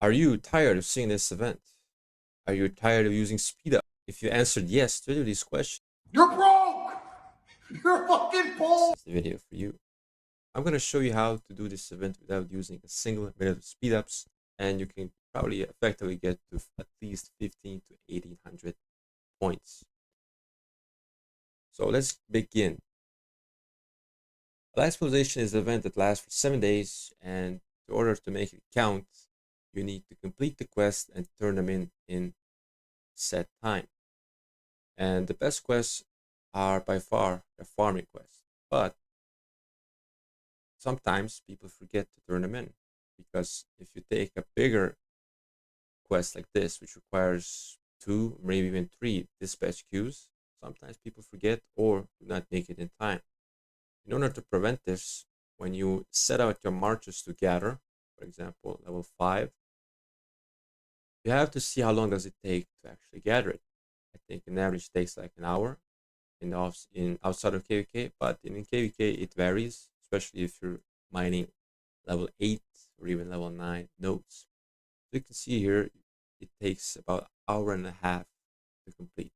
Are you tired of seeing this event? Are you tired of using speed up? If you answered yes to these questions, You're broke! You're fucking this broke! is the video for you. I'm going to show you how to do this event without using a single minute of speed ups, and you can probably effectively get to at least 15 to 1800 points. So let's begin. Last Mobilization is an event that lasts for 7 days, and in order to make it count, you need to complete the quest and turn them in set time. And the best quests are by far the farming quests, but sometimes people forget to turn them in, because if you take a bigger quest like this, which requires 2, maybe even 3 dispatch queues, sometimes people forget or do not make it in time. In order to prevent this, when you set out your marches to gather, for example, level 5, you have to see how long does it take to actually gather it. I think an average takes like an hour in outside of KVK, but in KVK it varies, especially if you're mining level 8 or even level 9 nodes. So you can see here it takes about an hour and a half to complete.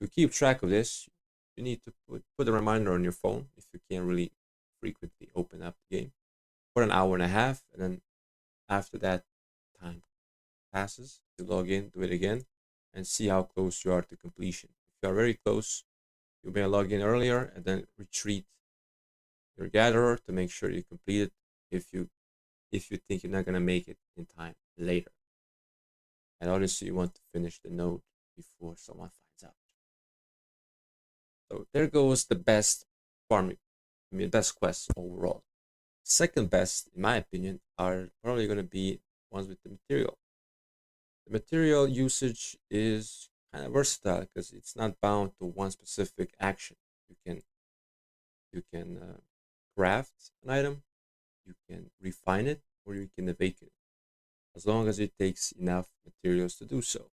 To keep track of this, you need to put a reminder on your phone if you can't really frequently open up the game for an hour and a half, and then after that time passes, you log in, do it again, and see how close you are to completion. If you are very close, you may log in earlier and then retreat your gatherer to make sure you complete it if you think you're not gonna make it in time later. And obviously you want to finish the node before someone finds out. So there goes the best farming, best quests overall. Second best, in my opinion, are probably going to be ones with the material. The material usage is kind of versatile because it's not bound to one specific action. You can craft an item, you can refine it, or you can awaken it, as long as it takes enough materials to do so.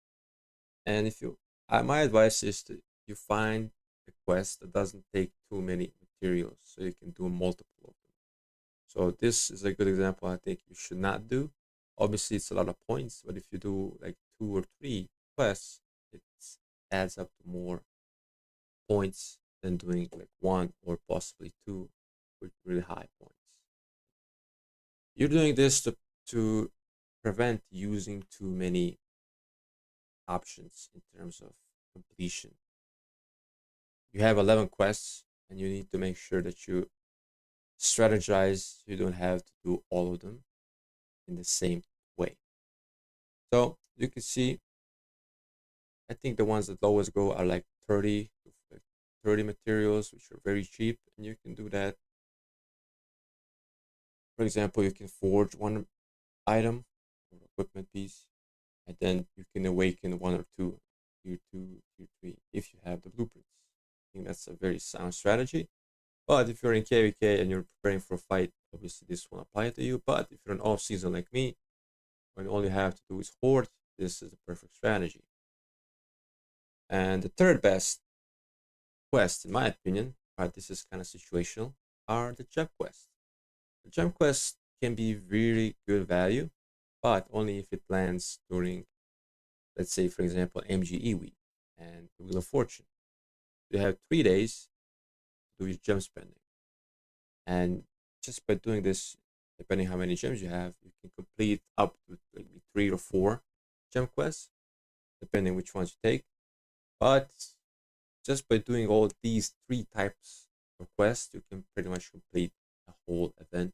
And if you, my advice is to you find a quest that doesn't take too many materials, so you can do multiple of them. So this is a good example. I think you should not do. Obviously, it's a lot of points, but if you do like 2 or 3 quests, it adds up to more points than doing like 1 or possibly 2 with really high points. You're doing this to prevent using too many options in terms of completion. You have 11 quests, and you need to make sure that you strategize. You don't have to do all of them in the same way. So you can see, I think the ones that always go are like 30 materials, which are very cheap, and you can do that. For example, you can forge one item or equipment piece, and then you can awaken 1 or 2, tier 2, tier 3, if you have the blueprints. I think that's a very sound strategy. But if you're in KVK and you're preparing for a fight, obviously this won't apply to you. But if you're an off-season like me, when all you have to do is hoard, this is the perfect strategy. And the third best quest, in my opinion, but this is kind of situational, are the gem quests. The gem quests can be really good value, but only if it lands during, let's say, for example, MGE week and the Wheel of Fortune. You have 3 days to do your gem spending. And just by doing this, depending how many gems you have, you can complete up to maybe 3 or 4 gem quests, depending which ones you take. But just by doing all these 3 types of quests, you can pretty much complete a whole event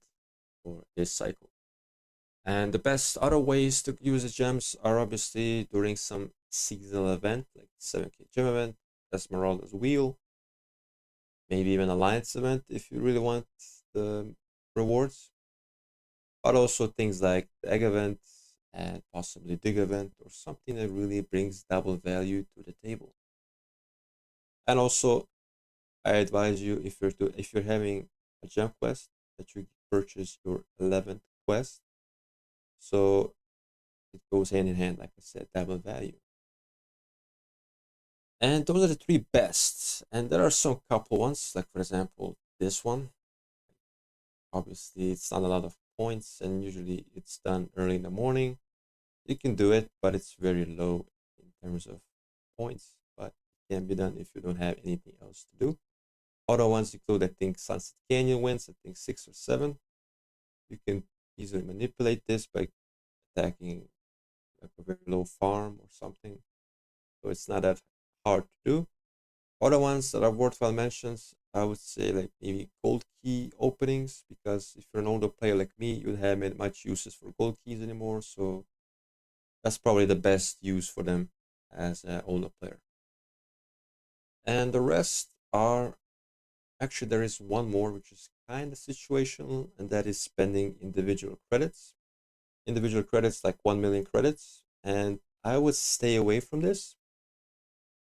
for this cycle. And the best other ways to use the gems are obviously during some seasonal event, like 7K gem event, Esmeralda's Wheel, maybe even Alliance event if you really want the rewards. But also things like the Egg event and possibly Dig event, or something that really brings double value to the table. And also, I advise you, if you're having a gem quest, that you purchase your 11th quest, so it goes hand in hand, like I said, double value. And those are the 3 best. And there are some couple ones, like for example this one. Obviously, it's not a lot of points, and usually it's done early in the morning. You can do it, but it's very low in terms of points. But it can be done if you don't have anything else to do. Other ones include, I think, Sunset Canyon wins, I think 6 or 7. You can easily manipulate this by attacking like a very low farm or something. So it's not that hard to do. Other ones that are worthwhile mentions, I would say like maybe gold key openings, because if you're an older player like me, you haven't much uses for gold keys anymore. So that's probably the best use for them as an older player. And the rest are actually, there is one more which is kind of situational, and that is spending individual credits. Individual credits like 1 million credits. And I would stay away from this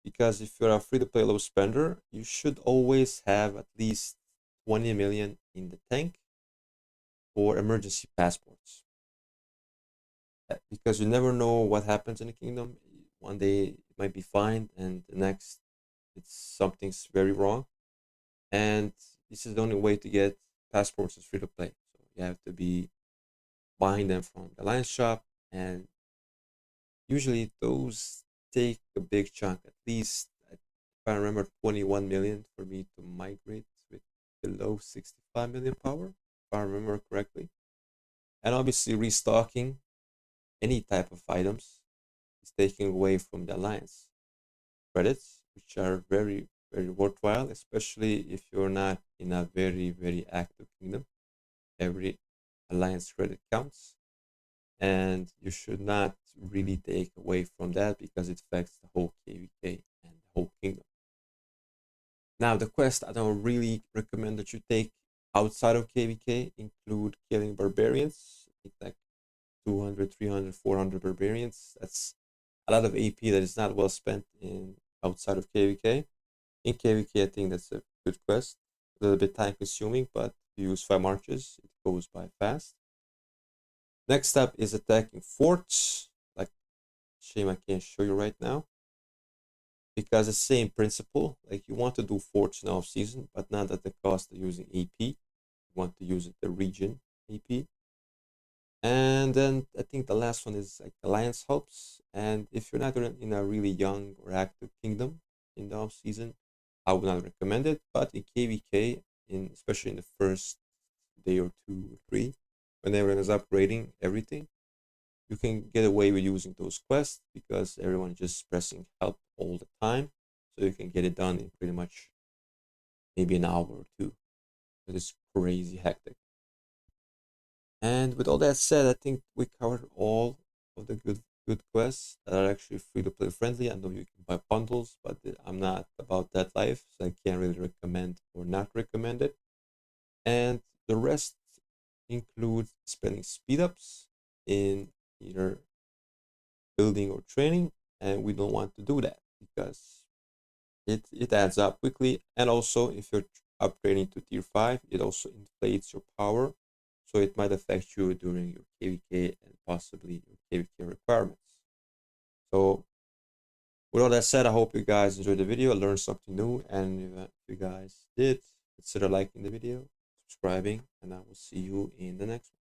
because if you're a free to play low spender, you should always have at least 20 million in the tank for emergency passports. Because you never know what happens in the kingdom. One day it might be fine, and the next it's something's very wrong. And this is the only way to get passports is free to play. So you have to be buying them from the Lions shop, and usually those take a big chunk, at least if I remember 21 million for me to migrate with below 65 million power, if I remember correctly. And obviously restocking any type of items is taking away from the Alliance credits, which are very, very worthwhile, especially if you're not in a very, very active kingdom. Every Alliance credit counts, and you should not really take away from that because it affects the whole KVK and the whole kingdom. Now, the quest I don't really recommend that you take outside of KVK include killing barbarians. I think like 200, 300, 400 barbarians. That's a lot of AP that is not well spent in outside of KVK. In KVK, I think that's a good quest. A little bit time consuming, but if you use 5 marches, it goes by fast. Next up is attacking forts. Like, shame I can't show you right now. Because the same principle, like you want to do forts in off season, but not at the cost of using AP. You want to use it the region AP. And then I think the last one is like alliance hubs. And if you're not in a really young or active kingdom in the off season, I would not recommend it. But in KVK, in especially in the first day or 2 or 3, when everyone is upgrading everything, you can get away with using those quests because everyone's just pressing help all the time. So you can get it done in pretty much maybe an hour or two. It is crazy hectic. And with all that said, I think we covered all of the good quests that are actually free to play friendly. I know you can buy bundles, but I'm not about that life, so I can't really recommend or not recommend it. And the rest includes spending speed ups in either building or training, and we don't want to do that because it adds up quickly. And also, if you're upgrading to tier 5, it also inflates your power, so it might affect you during your KVK and possibly your KVK requirements. So with all that said, I hope you guys enjoyed the video, learned something new, and if you guys did, consider liking the video, subscribing, and I will see you in the next one.